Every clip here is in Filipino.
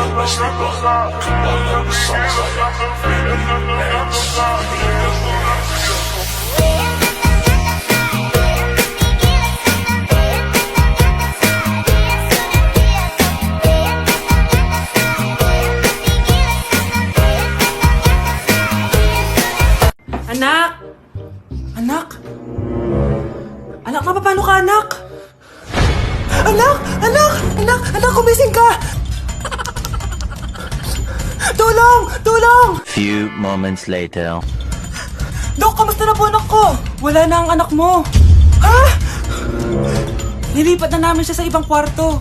Let's rip up. Couple of the songs I got Anak! Anak! Anak, paano ka, anak? Anak! Anak! Anak! Anak, kumising ka! Tulong! Tulong! Few moments later. Dok, kamusta na po anak ko? Wala na ang anak mo. Ha? Nilipat na namin siya sa ibang kwarto.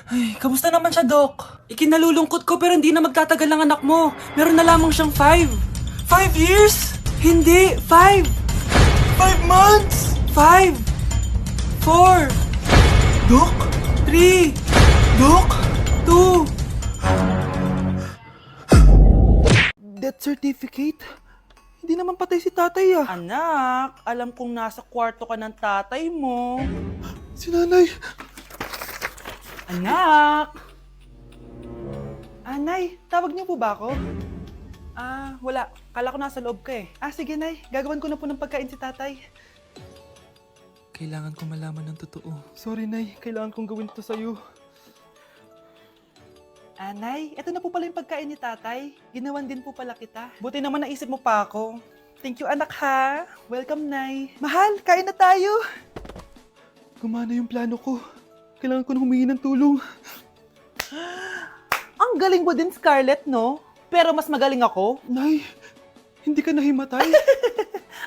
Ay, kamusta naman siya, Dok? Ikinalulungkot ko pero hindi na magtatagal ang anak mo. Meron na lamang siyang 5. 5 years? Hindi, 5. 5 months? 5. 4. Dok? 3. Dok? 2. Death certificate? Hindi naman patay si tatay ah. Anak, alam kong nasa kwarto ka ng tatay mo. Si nanay. Anak! Nay, tawag niyo po ba ako? Wala. Kala ko nasa loob ka eh. Sige, Nay. Gagawan ko na po ng pagkain si tatay. Kailangan ko malaman ng totoo. Sorry, Nay. Kailangan kong gawin ito sa'yo. Nay, eto na po pala yung pagkain ni tatay. Ginawan din po pala kita. Buti naman naisip mo pa ako. Thank you, anak ha. Welcome, Nay. Mahal, kain na tayo. Gumana yung plano ko. Kailangan ko na humingi ng tulong. Ang galing mo din, Scarlett, no? Pero mas magaling ako. Nay, hindi ka nahimatay?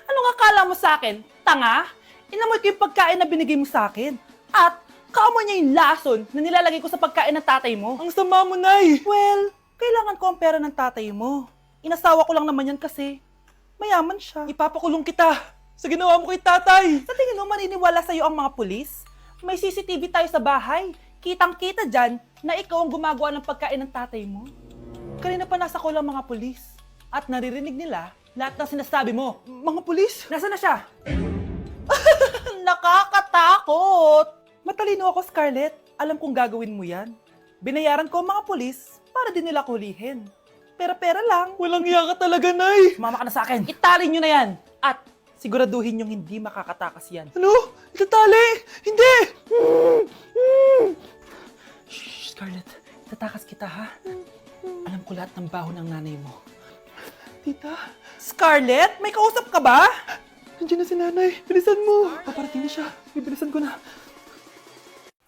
Anong akala mo sa akin? Tanga? Inamoy ko yung pagkain na binigay mo sa akin. At kaamoy niya yung lason na nilalagay ko sa pagkain ng tatay mo. Ang sama mo, Nay! Well, kailangan ko ang pera ng tatay mo. Inasawa ko lang naman yan kasi mayaman siya. Ipapakulong kita sa ginawa mo kay tatay! Sa tingin mo, maniniwala sa'yo ang mga pulis? May CCTV tayo sa bahay. Kitang-kita dyan na ikaw ang gumagawa ng pagkain ng tatay mo. Kanina pa nasa kulang mga pulis. At naririnig nila lahat ng sinasabi mo. Mga pulis? Nasaan na siya? Nakakatakot! Matalino ako, Scarlett. Alam kong gagawin mo yan. Binayaran ko ang mga pulis para din nila kulihin. Pera-pera lang. Walang iya ka talaga, Nay! Sumama ka na sa akin. Itali nyo na yan. At siguraduhin yung hindi makakatakas yan. Ano? Itatali! Hindi! Shh, Scarlett. Itatakas kita, ha? Alam ko lahat ng baho ng nanay mo. Tita, Scarlett, may kausap ka ba? nandiyan na si nanay. Bilisan mo! Paparating na siya. Bibilisan ko na.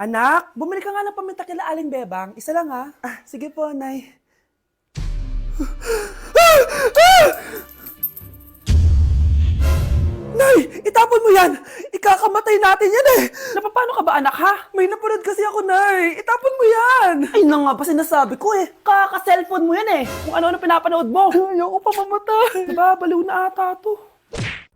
Anak, bumili ka nga ng paminta kila Aling Bebang. Isa lang, ha? Sige po, Nay. Nay, itapon mo yan! Ikakamatay natin yan eh! Napapano ka ba, anak, ha? May napanood kasi ako, Nay. Itapon mo yan! Ay, na nga ba sinasabi ko eh. Kaka-cellphone mo yan eh. Kung ano-ano pinapanood mo. Ayoko pa mamatay. Diba, baliw na ata to.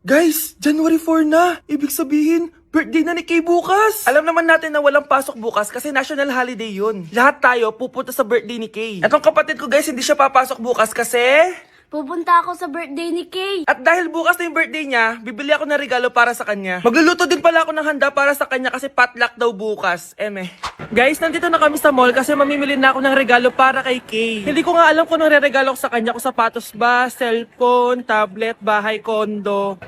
Guys, January 4 na. Ibig sabihin, birthday na ni Kay bukas. Alam naman natin na walang pasok bukas kasi national holiday yun. Lahat tayo pupunta sa birthday ni Kay. Etong kapatid ko guys, hindi siya papasok bukas kasi... Pupunta ako sa birthday ni Kay. At dahil bukas na yung birthday niya, bibili ako ng regalo para sa kanya. Magluluto din pala ako ng handa para sa kanya kasi potluck daw bukas. Guys, nandito na kami sa mall kasi mamimili na ako ng regalo para kay Kay. Hindi ko nga alam kung anong regalo ko sa kanya. Kung sapatos ba, cellphone, tablet, bahay, kondo.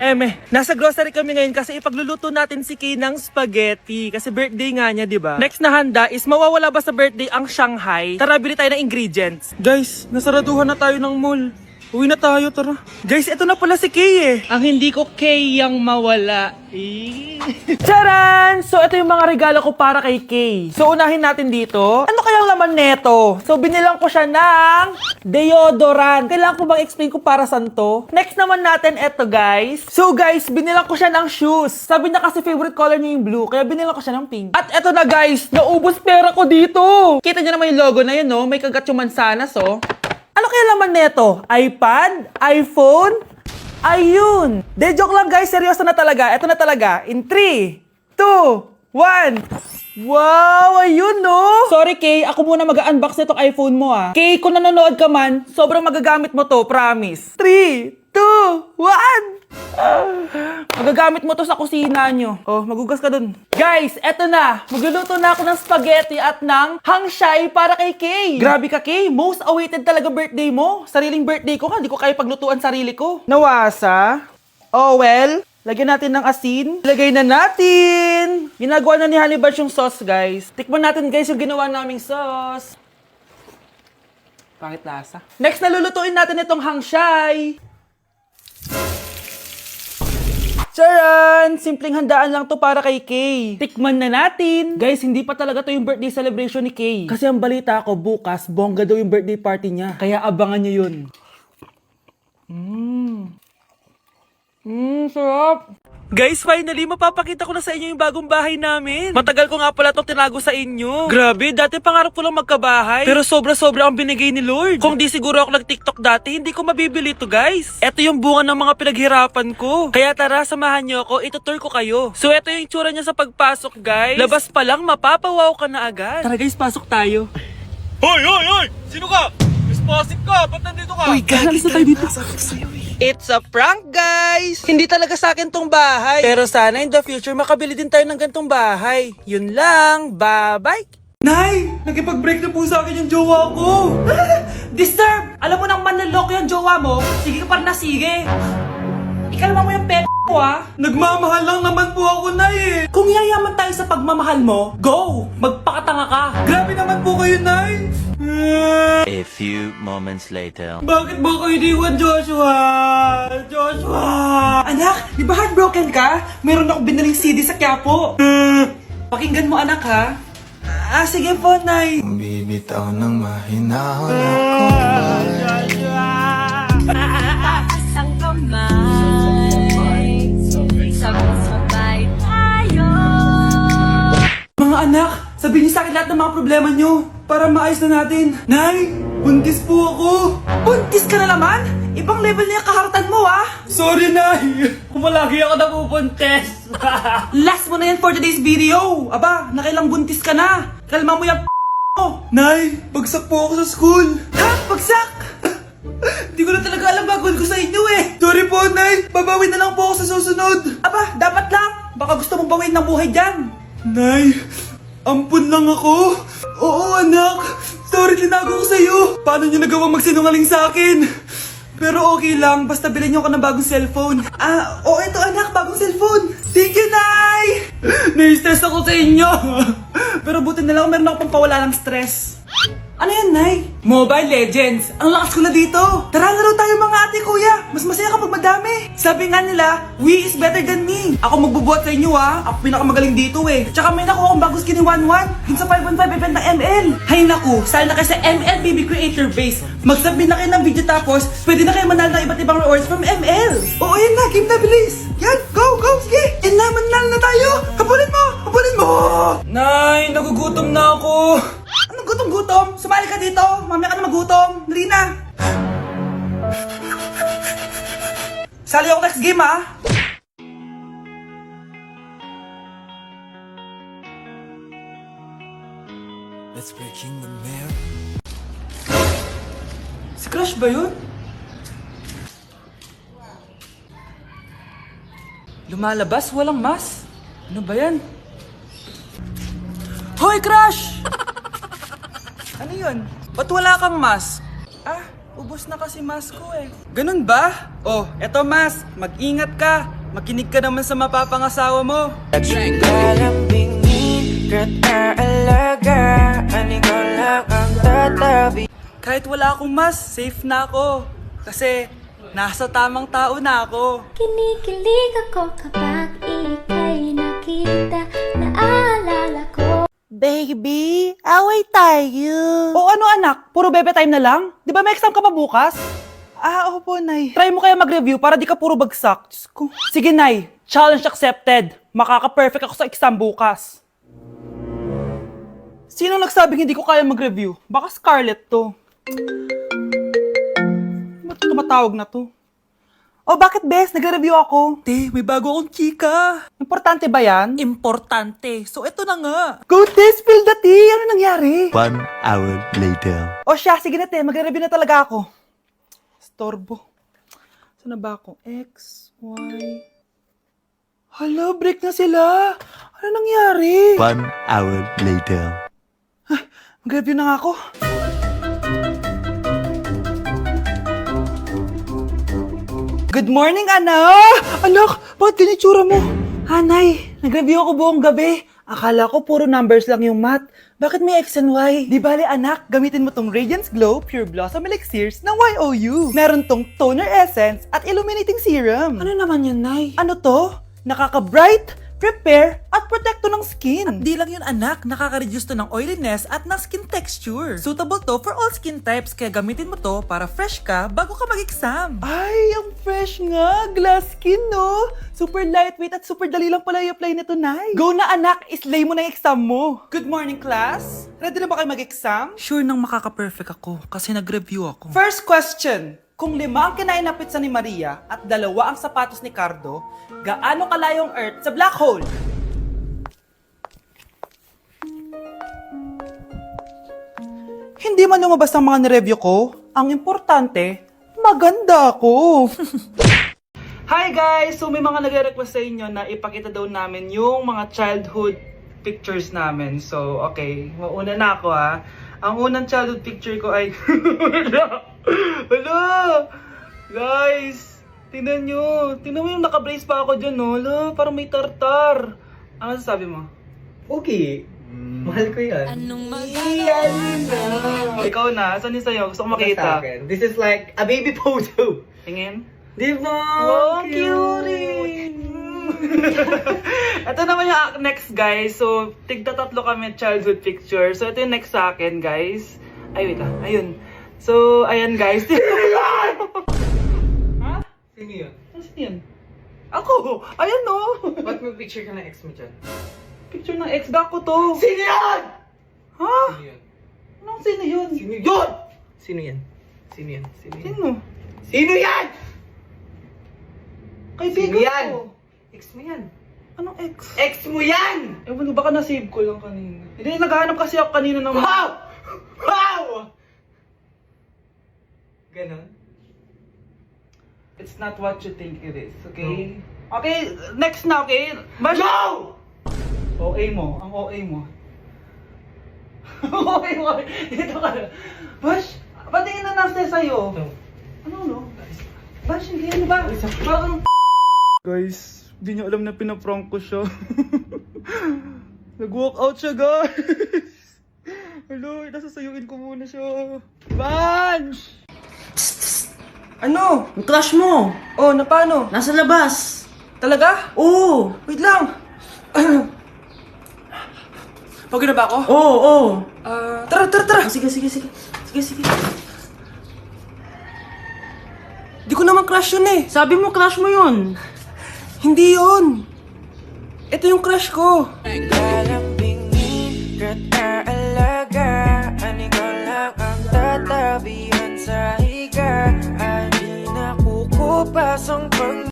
Nasa grocery kami ngayon kasi ipagluluto natin si Kay ng spaghetti. Kasi birthday nga niya, di ba? Next na handa is mawawala ba sa birthday ang Shanghai? Tara, bili tayo ng ingredients. Guys, nasaraduhan na tayo ng mall. Uwi na tayo, tara. Guys, ito na pala si Kay eh. Ang hindi ko Kay yang mawala. Charan! So, ito yung mga regalo ko para kay Kay. So, unahin natin dito. Ano kayang laman neto? So, binilang ko siya ng deodorant. Kailangan ko bang explain ko para saan to? Next naman natin, ito guys. So, guys, binilang ko siya ng shoes. Sabi niya kasi favorite color niya yung blue, kaya binilang ko siya ng pink. At ito na guys, naubos pera ko dito. Kita niyo naman yung logo na yun, no? May kagat yung mansanas, oh. Ano kaya laman neto? iPad? iPhone? Ayun! De, joke lang guys. Seryoso na talaga. Ito na talaga. In 3, 2, 1. Wow! Ayun, no? Sorry, Kay. Ako muna mag-unbox nitong iPhone mo, ah. Kay, kung nanonood ka man, sobrang magagamit mo to. Promise. 3, 2, 1! Magagamit mo to sa kusina nyo. Oh, magugas ka dun. Guys, eto na. Magluluto na ako ng spaghetti at ng hangshai para kay Kay. Grabe ka, Kay. Most awaited talaga birthday mo. Sariling birthday ko ka. Hindi ko kaya paglutuan sarili ko. Nawasa. Oh, well. Lagyan natin ng asin. Lagay na natin. Ginagawa na ni Honey Bunch yung sauce, guys. Tikman natin, guys, yung ginawa naming sauce. Pangit lasa. Next, nalulutuin natin itong hangshai. Charan! Simpleng handaan lang to para kay Kay. Tikman na natin. Guys, hindi pa talaga to yung birthday celebration ni Kay. Kasi ang balita ko, bukas, bongga daw yung birthday party niya. Kaya abangan niyo yun. Sarap. Guys, finally, mapapakita ko na sa inyo yung bagong bahay namin. Matagal ko nga pala itong tinago sa inyo. Grabe, dati pangarap ko lang magkabahay. Pero sobra-sobra ang binigay ni Lord. Kung di siguro ako nag-TikTok dati, hindi ko mabibili ito, guys. Ito yung bunga ng mga pinaghirapan ko. Kaya tara, samahan nyo ako, itutur ko kayo. So, ito yung itsura niya sa pagpasok, guys. Labas pa lang, mapapawaw ka na agad. Tara guys, pasok tayo. Hoy, hoy, hoy! Sino ka? Responsive ka! Ba't nandito ka? Uy, guys, na tayo dito. It's a prank, guys! Hindi talaga sa akin tong bahay. Pero sana in the future, makabili din tayo ng gantong bahay. Yun lang. Bye-bye! Nay! Nakipag-break na po sa akin yung jowa ko! Disturb! Alam mo nang manloloko yung jowa mo? Sige ka pa na sige. Ikalma mo yung ko ah. Nagmamahal lang naman po ako, Nay eh! Kung yayaman tayo sa pagmamahal mo, go! Magpakatanga ka. Grabe naman po kayo, Nay! A few moments later. Bakit ba kayo iniwan, Joshua? Joshua! Anak, di ba heartbroken ka? Meron ako binaling CD sa Quiapo. Pakinggan mo anak ha. Sige po, Nay. Bibitaw ng mahinahon ako. Taas ang kamay, sabay-sabay tayo. Mga anak, sabihin niyo sa akin lahat ng mga problema niyo para maayos na natin. Nay, buntis po ako. Buntis ka na naman? Ibang level na yung kaharatan mo ah. Sorry, Nay. Kumalagi ako napubuntis. Last mo na yan for today's video. Aba, nakailang buntis ka na. Kalma mo yung mo. Nay, bagsak po ako sa school. Ha? Bagsak? Di ko na talaga alam gagawin ko sa inyo eh. Sorry po, Nay. Babawi na lang po ako sa susunod. Aba, dapat lang. Baka gusto mong bawiin ng buhay dyan. Nay, ampun lang ako. Oo, anak. Sorry, tinago ko sa'yo. Paano niyo nagawang magsinungaling sa akin? Pero okay lang, basta bilhin niyo ako ng bagong cellphone. Oo, ito anak, bagong cellphone. Thank you, Nay! Nai-stress ako sa inyo. Pero buti na lang meron ako pang pawala ng stress. Ano yan, Nay? Mobile Legends. Ang lakas ko na dito. Tara, laro tayo mga ate, kuya. Mas masaya kapag madami. Sabi nga nila, we is better than me. Ako magbubuhat sa inyo ha. Ako pinakamagaling dito eh. Tsaka may nakuha akong bagong skin ni 1-1 dun sa 515 event ng ML. Hay naku, sali na kayo sa ML BB Creator Base. Mag-submit na kayo ng video tapos pwede na kayo manalo ng iba't ibang rewards from ML. Oo, yan na. Game na, bilis. Yan, go, go, sige. And na, manalo na tayo. Habulin mo, habulin mo. Nay, nagugutom na ako. Anong gutom-gutom? Sumali ka dito. Mamaya ka na magutom. Dali na. Sali ako next game ha. Let's breaking the mirror. Si Crush ba yun? Lumalabas, walang mas. Ano ba yan? Hoy, Crush! Ano yun? Ba't wala kang mask? Ubos na kasi mask ko eh. Ganun ba? Oh, eto mask. Mag-ingat ka. Makinig ka naman sa mapapangasawa mo. Kahit wala akong mask, safe na ako. Kasi nasa tamang tao na ako. Kinikilig ako kapag ika'y nakita. Naalala ko. Baby, away tayo. O ano anak? Puro bebe time na lang? Di ba may exam ka pa bukas? Opo, Nay. Try mo kaya mag-review para di ka puro bagsak. Diyos ko. Sige, Nay. Challenge accepted. Makaka-perfect ako sa exam bukas. Sino nagsabing hindi ko kaya mag-review? Baka Scarlett to. Ba't tumatawag na to? Oh, bakit, Bes? Nagre-review ako. Te, may bago akong chika. Importante ba yan? Importante. So, eto na nga. Go, Te! Spill the tea! Ano nangyari? 1 hour later. O siya, sige na, Te. Magre-review na talaga ako. Storbo. Saan na ba ako? X, Y... Hala, break na sila! Ano nangyari? 1 hour later. Mag-review na nga ako. Good morning, anak! Anak, bakit ganyan itsura mo? Hanay, nag-review ako buong gabi. Akala ko puro numbers lang yung math. Bakit may X and Y? Di bale, anak, gamitin mo tong Radiance Glow Pure Blossom Elixirs ng YOU. Meron tong toner essence at illuminating serum. Ano naman yun, Nay? Ano to? Nakaka-bright, repair, at protekto ng skin. At di lang yun, anak, nakaka-reduce to ng oiliness at ng skin texture. Suitable to for all skin types, kaya gamitin mo to para fresh ka bago ka mag-exam. Ay, ang fresh nga! Glass skin, no? Super lightweight at super dali lang pala i-apply nito, Nay. Go na, anak! Islay mo na yung exam mo! Good morning, class! Ready na ba kayo mag-exam? Sure nang makaka-perfect ako kasi nag-review ako. First question! Kung 5 ang kinain na pizza ni Maria at 2 ang sapatos ni Cardo, gaano kalayo ang Earth sa black hole? Hindi man lumabas ang mga nireview ko, ang importante, maganda ako. Hi guys! So may mga nagre-request sa inyo na ipakita daw namin yung mga childhood pictures namin. So okay, mauna na ako ha. Ang unang childhood picture ko ay... Hala! Guys! Tingnan nyo! Tingnan mo yung naka-brace pa ako dyan, no? Hala, parang may tartar. Ano sasabi mo? Okay. Mahal ko yan. Anong Ikaw na, saan yung sa'yo? Gusto ko makita. This is like a baby photo. Tingin. Di ba? Wow, cute! Ito naman yung next, guys. So, tigda-3 kami childhood picture. So, ito yung next sa akin, guys. Ay, wait ayun. So, ayan, guys. Ha? Sino yun? Sino yun? Ako! Ayan, no! Ba't may picture ka ng ex mo dyan? Picture ng ex ko to. Sino yan? Ha? Sino yun? Anong sino yun? Sino yun? Sino yan? Sino yan? Sino yan? Sino? Sino yan? Kaibigan Sino yan? ko. Ex mo yan. Anong ex? Ex mo yan! Ewan, baka na-save ko lang kanina. Hindi, naghahanap kasi ako kanina ng... Wow! Wow! Ganon? It's not what you think it is, okay? Okay, next na, okay? Bash! No! OA mo, ang OA mo. OA mo, dito ka na. Bash, patingin na nasa sa'yo. No. Ano, no? Bash, hindi, ano ba? Parang... Guys, di niyo alam na pinaprank ko siya. Nag-walk out siya, guys. Hello, nasasayuin ko muna siya. Bash! Ano? Yung crush mo! Oh, na paano? Nasa labas! Talaga? Oo! Wait lang! Pagod na ba ako? Oo! Oo! Tara! Sige! Di ko naman crush yun eh. Sabi mo crush mo yun! Hindi yun. Ito yung crush ko. Naglalambingin ka't aalagaan, ikaw lang ang tatabihan sa higa. Ay di nakukupas ang pag